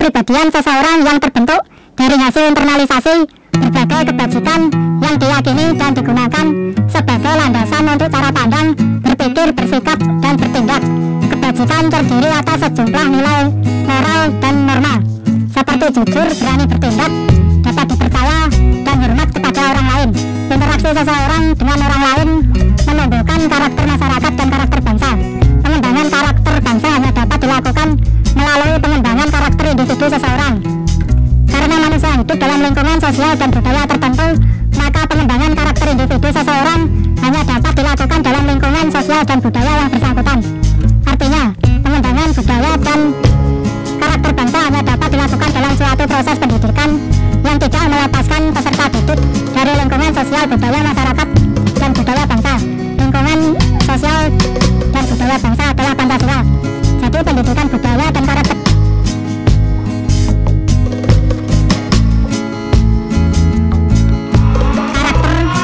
kepribadian seseorang yang terbentuk dari hasil internalisasi berbagai kebajikan yang diyakini dan digunakan sebagai landasan untuk cara pandang, berpikir, bersikap, dan bertindak. Kebajikan terdiri atas sejumlah nilai moral dan norma, seperti jujur, berani bertindak, dapat dipercaya, dan hormat kepada orang lain. Interaksi seseorang dengan orang lain menumbuhkan karakter masyarakat dan karakter bangsa. Pengembangan karakter bangsa hanya dapat dilakukan melalui pengembangan karakter individu seseorang. Karena manusia hidup dalam lingkungan sosial dan budaya tertentu, maka pengembangan karakter individu seseorang hanya dapat dilakukan dalam lingkungan sosial dan budaya yang bersangkutan. Artinya, pengembangan budaya dan karakter bangsa hanya dapat dilakukan dalam suatu proses pendidikan yang tidak melepaskan peserta didik dari lingkungan sosial budaya masyarakat dan budaya bangsa. Lingkungan sosial dan budaya bangsa adalah Pancasila. Jadi pendidikan budaya dan karakter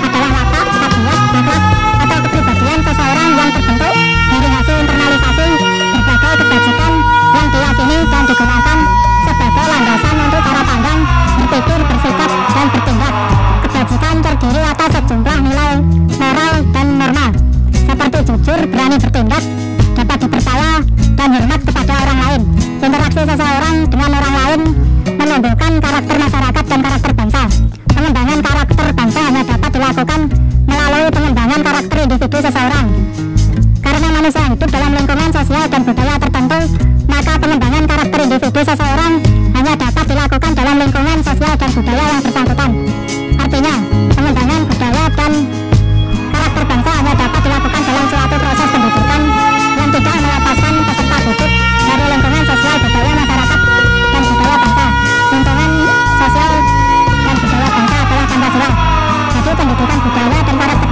adalah watak, tabiat, akhlak, atau kepribadian seseorang yang terbentuk dari hasil internalisasi berbagai kebajikan yang diyakini dan digunakan sebagai landasan untuk cara pandang, berpikir, bersikap, dan bertindak. Kebajikan terdiri atas sejumlah nilai moral dan norma, seperti jujur, berani bertindak, dapat dipercaya, dan hormat kepada orang lain. Interaksi seseorang dengan orang lain menumbuhkan karakter masyarakat dan karakter bangsa. Pengembangan karakter bangsa hanya dapat dilakukan melalui pengembangan karakter individu seseorang. Karena manusia hidup dalam lingkungan sosial dan budaya tertentu, maka pengembangan karakter individu seseorang hanya dapat dilakukan dalam lingkungan sosial dan budaya yang bersangkutan. Artinya, pengembangan budaya dan karakter bangsa hanya dapat dilakukan dalam suatu proses pendidikan yang tidak melepaskan peserta didik dari lingkungan sosial budaya masyarakat dan budaya bangsa. Lingkungan sosial dan budaya bangsa adalah Pancasila. Jadi pendidikan budaya dan karakter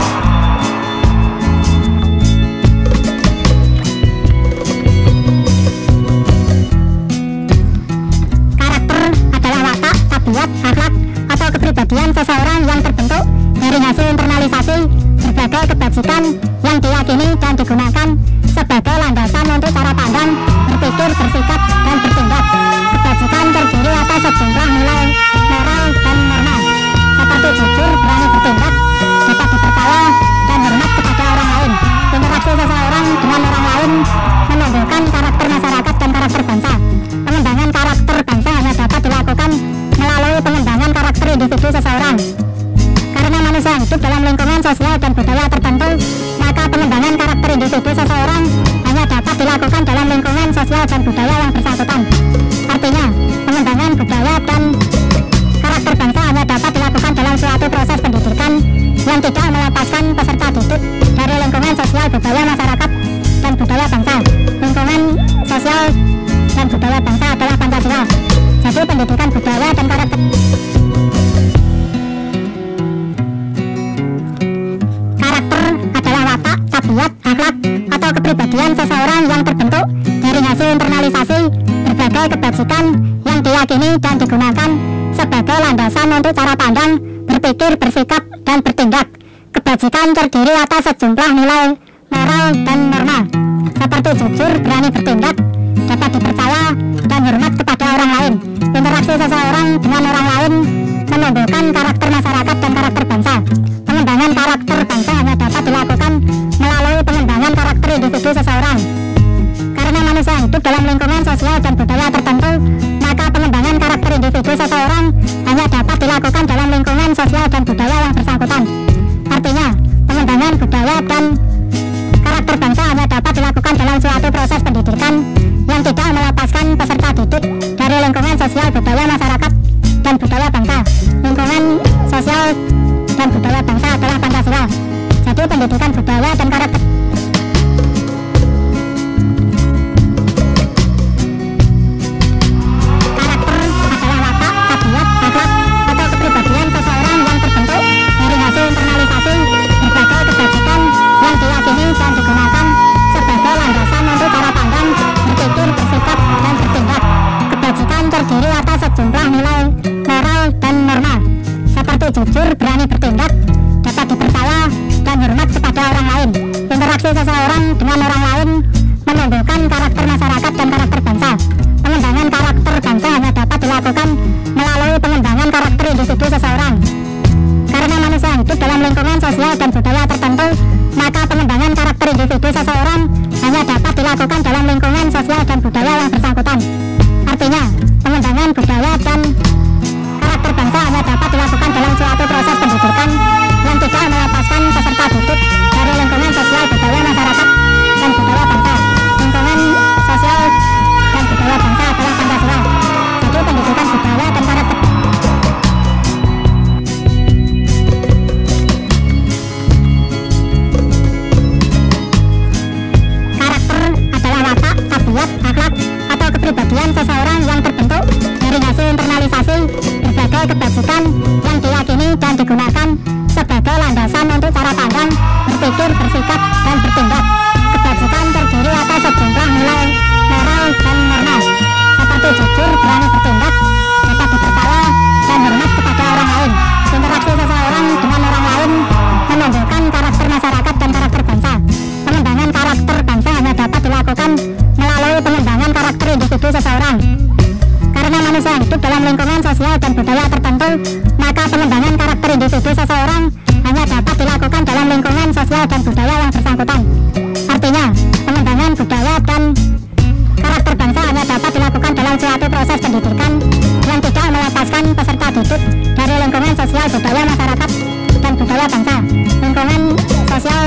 adalah watak, tabiat, akhlak, atau kepribadian seseorang yang terbentuk dari hasil internalisasi berbagai kebajikan yang diyakini dan digunakan sebagai landasan untuk cara pandang, berpikir, bersikap, dan bertindak. Kebajikan terdiri atas sejumlah nilai moral dan norma, seperti jujur, berani bertindak, dapat dipercaya, dan hormat kepada orang lain. Interaksi seseorang dengan orang lain menumbuhkan karakter masyarakat dan karakter bangsa. Pengembangan karakter bangsa hanya dapat dilakukan melalui pengembangan karakter individu seseorang. Karena manusia hidup dalam lingkungan sosial dan budaya tertentu, maka pengembangan karakter individu seseorang hanya dapat dilakukan dalam lingkungan sosial dan budaya yang bersangkutan. Artinya, pengembangan budaya dan karakter bangsa hanya dapat dilakukan dalam suatu proses pendidikan yang tidak melepaskan peserta didik dari lingkungan sosial budaya masyarakat dan budaya bangsa. Lingkungan sosial dan budaya bangsa adalah Pancasila. Jadi pendidikan budaya dan karakter adalah watak, tabiat, akhlak, atau kepribadian seseorang yang terbentuk dari hasil internalisasi berbagai kebajikan yang diyakini dan digunakan sebagai landasan untuk cara pandang, berpikir, bersikap, dan bertindak. Kebajikan terdiri atas sejumlah nilai moral dan norma, seperti jujur, berani bertindak, dapat dipercaya, dan hormat kepada orang lain. Interaksi seseorang dengan orang lain menumbuhkan karakter masyarakat dan karakter bangsa. Pengembangan karakter bangsa hanya dapat dilakukan melalui pengembangan karakter individu seseorang. Karena manusia hidup dalam lingkungan sosial dan budaya tertentu, maka pengembangan karakter individu seseorang hanya dapat dilakukan dalam lingkungan sosial dan budaya yang bersangkutan. Artinya, pengembangan budaya dan karakter bangsa hanya dapat dilakukan dalam suatu proses pendidikan yang tidak melepaskan peserta didik dari lingkungan sosial budaya masyarakat dan budaya bangsa. Lingkungan sosial dan budaya bangsa adalah Pancasila. Jadi pendidikan budaya dan karakter adalah watak, tabiat, akhlak, atau kepribadian seseorang yang terbentuk dari hasil internalisasi berbagai kebajikan yang diyakini dan digunakan sebagai landasan untuk cara pandang, berpikir, bersikap, dan bertindak. Kebajikan terdiri atas sejumlah nilai moral dan norma, seperti jujur, berani bertindak, dapat dipercaya, dan hormat kepada orang lain. Interaksi seseorang dengan orang lain menumbuhkan karakter masyarakat dan karakter bangsa. Pengembangan karakter bangsa hanya dapat karakter individu seseorang. Karena manusia hidup dalam lingkungan sosial dan budaya tertentu, maka pengembangan karakter individu seseorang hanya dapat dilakukan dalam lingkungan sosial dan budaya yang bersangkutan. Artinya, pengembangan budaya dan karakter bangsa hanya dapat dilakukan dalam suatu proses pendidikan yang tidak melepaskan peserta didik dari lingkungan sosial budaya masyarakat dan budaya bangsa. Lingkungan sosial dan budaya bangsa adalah Pancasila. Jadi pendidikan budaya dan karakter adalah watak, tabiat, akhlak, atau kepribadian seseorang yang terbentuk dari hasil internalisasi berbagai kebajikan yang diyakini dan digunakan sebagai landasan untuk cara pandang, berpikir, bersikap, dan bertindak. Kebajikan terdiri atas sejumlah nilai moral dan norma seperti jujur, berani bertindak, dapat dipercaya, dan hormat kepada orang lain. Interaksi seseorang dengan orang lain menunjukkan karakter masyarakat dan karakter bangsa. Pengembangan karakter bangsa hanya dapat dilakukan melalui pengembangan karakter individu seseorang. Karena manusia hidup dalam lingkungan sosial dan budaya tertentu, maka pengembangan karakter individu seseorang hanya dapat dilakukan dalam lingkungan sosial dan budaya yang bersangkutan. Artinya, pengembangan budaya dan karakter bangsa hanya dapat dilakukan dalam suatu proses pendidikan yang tidak melepaskan peserta didik dari lingkungan sosial budaya masyarakat dan budaya bangsa. Lingkungan sosial